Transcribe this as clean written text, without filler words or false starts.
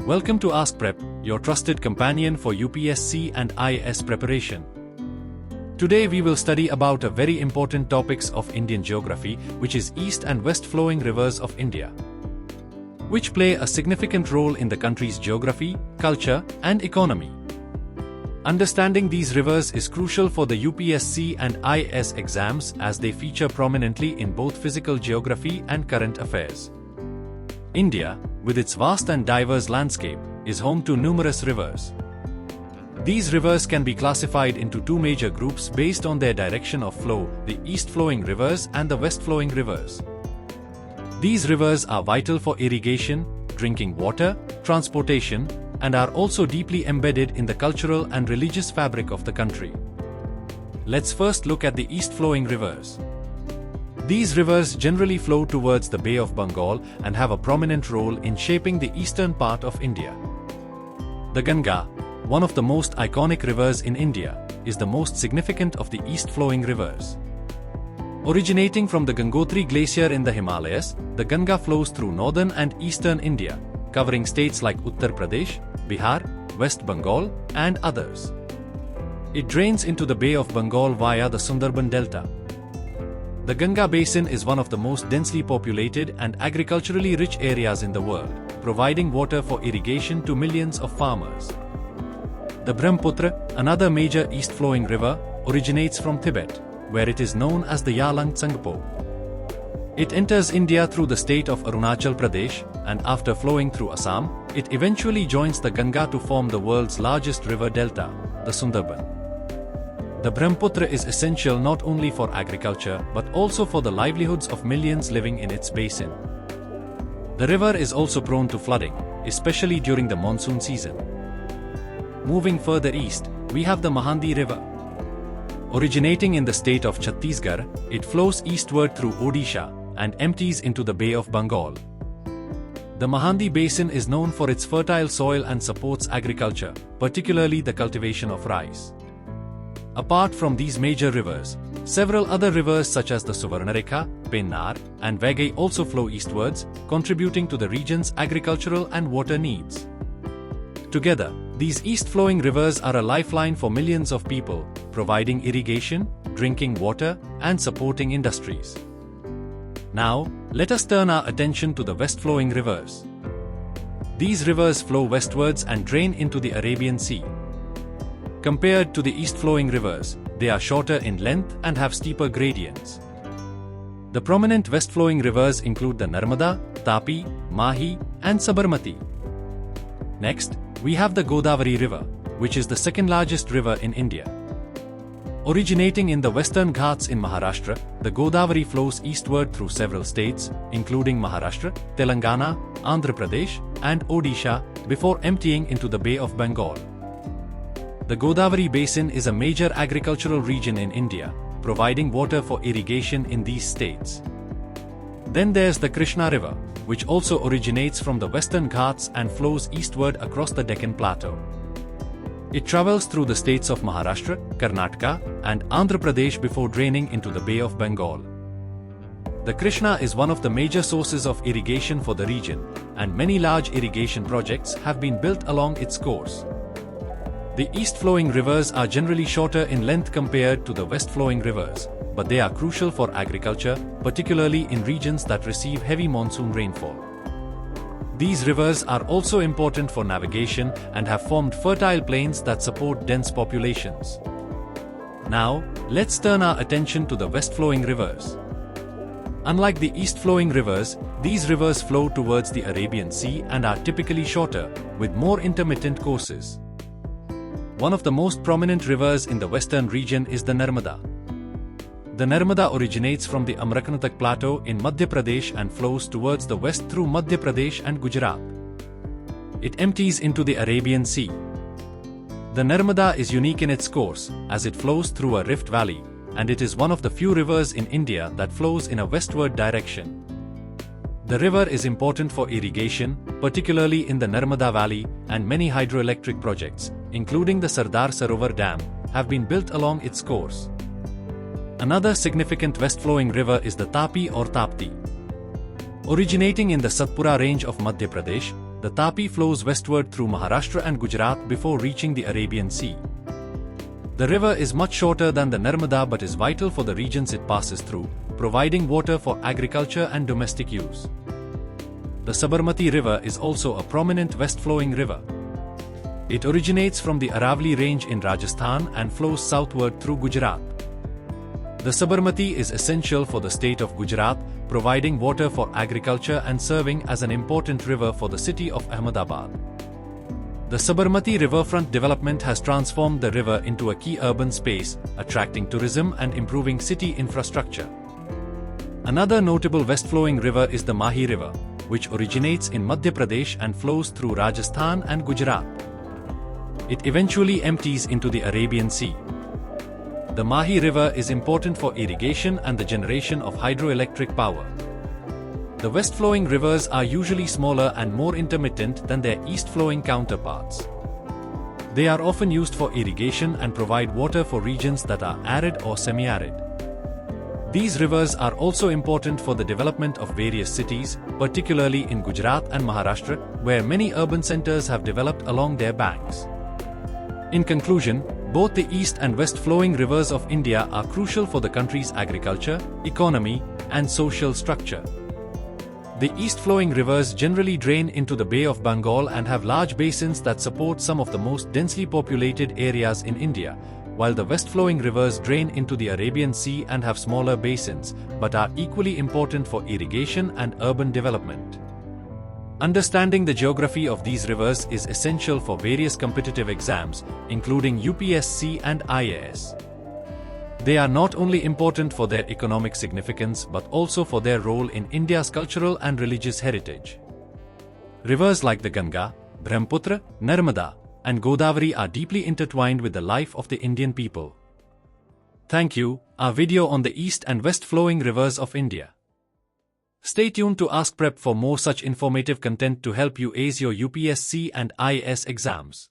Welcome to AskPrep, your trusted companion for UPSC and IAS preparation. Today we will study about a very important topics of Indian geography, which is east and west flowing rivers of India, which play a significant role in the country's geography, culture, and economy. Understanding these rivers is crucial for the UPSC and IAS exams as they feature prominently in both physical geography and current affairs. India, with its vast and diverse landscape, is home to numerous rivers. These rivers can be classified into two major groups based on their direction of flow, the east-flowing rivers and the west-flowing rivers. These rivers are vital for irrigation, drinking water, transportation, and are also deeply embedded in the cultural and religious fabric of the country. Let's first look at the east-flowing rivers. These rivers generally flow towards the Bay of Bengal and have a prominent role in shaping the eastern part of India. The Ganga, one of the most iconic rivers in India, is the most significant of the east-flowing rivers. Originating from the Gangotri Glacier in the Himalayas, the Ganga flows through northern and eastern India, covering states like Uttar Pradesh, Bihar, West Bengal, and others. It drains into the Bay of Bengal via the Sundarban Delta. The Ganga Basin is one of the most densely populated and agriculturally rich areas in the world, providing water for irrigation to millions of farmers. The Brahmaputra, another major east-flowing river, originates from Tibet, where it is known as the Yalang Tsangpo. It enters India through the state of Arunachal Pradesh, and after flowing through Assam, it eventually joins the Ganga to form the world's largest river delta, the Sundarban. The Brahmaputra is essential not only for agriculture but also for the livelihoods of millions living in its basin. The river is also prone to flooding, especially during the monsoon season. Moving further east, we have the Mahanadi River. Originating in the state of Chhattisgarh, it flows eastward through Odisha and empties into the Bay of Bengal. The Mahanadi Basin is known for its fertile soil and supports agriculture, particularly the cultivation of rice. Apart from these major rivers, several other rivers such as the Suvarnarekha, Pennar, and Vaigai also flow eastwards, contributing to the region's agricultural and water needs. Together, these east-flowing rivers are a lifeline for millions of people, providing irrigation, drinking water, and supporting industries. Now, let us turn our attention to the west-flowing rivers. These rivers flow westwards and drain into the Arabian Sea. Compared to the east-flowing rivers, they are shorter in length and have steeper gradients. The prominent west-flowing rivers include the Narmada, Tapi, Mahi, and Sabarmati. Next, we have the Godavari River, which is the second largest river in India. Originating in the Western Ghats in Maharashtra, the Godavari flows eastward through several states, including Maharashtra, Telangana, Andhra Pradesh, and Odisha, before emptying into the Bay of Bengal. The Godavari Basin is a major agricultural region in India, providing water for irrigation in these states. Then there's the Krishna River, which also originates from the Western Ghats and flows eastward across the Deccan Plateau. It travels through the states of Maharashtra, Karnataka, and Andhra Pradesh before draining into the Bay of Bengal. The Krishna is one of the major sources of irrigation for the region, and many large irrigation projects have been built along its course. The east-flowing rivers are generally shorter in length compared to the west-flowing rivers, but they are crucial for agriculture, particularly in regions that receive heavy monsoon rainfall. These rivers are also important for navigation and have formed fertile plains that support dense populations. Now, let's turn our attention to the west-flowing rivers. Unlike the east-flowing rivers, these rivers flow towards the Arabian Sea and are typically shorter, with more intermittent courses. One of the most prominent rivers in the western region is the Narmada. The Narmada originates from the Amarkantak Plateau in Madhya Pradesh and flows towards the west through Madhya Pradesh and Gujarat. It empties into the Arabian Sea. The Narmada is unique in its course, as it flows through a rift valley, and it is one of the few rivers in India that flows in a westward direction. The river is important for irrigation, particularly in the Narmada Valley, and many hydroelectric projects, including the Sardar Sarovar Dam, have been built along its course. Another significant west-flowing river is the Tapi or Tapti. Originating in the Satpura range of Madhya Pradesh, The Tapi flows westward through Maharashtra and Gujarat before reaching the Arabian Sea. The river is much shorter than the Narmada but is vital for the regions it passes through, providing water for agriculture and domestic use. The Sabarmati River is also a prominent west-flowing river. It originates from the Aravalli range in Rajasthan and flows southward through Gujarat. The Sabarmati is essential for the state of Gujarat, providing water for agriculture and serving as an important river for the city of Ahmedabad. The Sabarmati riverfront development has transformed the river into a key urban space, attracting tourism and improving city infrastructure. Another notable west-flowing river is the Mahi River, which originates in Madhya Pradesh and flows through Rajasthan and Gujarat. It eventually empties into the Arabian Sea. The Mahi River is important for irrigation and the generation of hydroelectric power. The west-flowing rivers are usually smaller and more intermittent than their east-flowing counterparts. They are often used for irrigation and provide water for regions that are arid or semi-arid. These rivers are also important for the development of various cities, particularly in Gujarat and Maharashtra, where many urban centers have developed along their banks. In conclusion, both the east and west-flowing rivers of India are crucial for the country's agriculture, economy, and social structure. The east-flowing rivers generally drain into the Bay of Bengal and have large basins that support some of the most densely populated areas in India, while the west-flowing rivers drain into the Arabian Sea and have smaller basins, but are equally important for irrigation and urban development. Understanding the geography of these rivers is essential for various competitive exams, including UPSC and IAS. They are not only important for their economic significance but also for their role in India's cultural and religious heritage. Rivers like the Ganga, Brahmaputra, Narmada, and Godavari are deeply intertwined with the life of the Indian people. Thank you. Our video on the east and west flowing rivers of India. Stay tuned to AskPrep for more such informative content to help you ace your UPSC and IAS exams.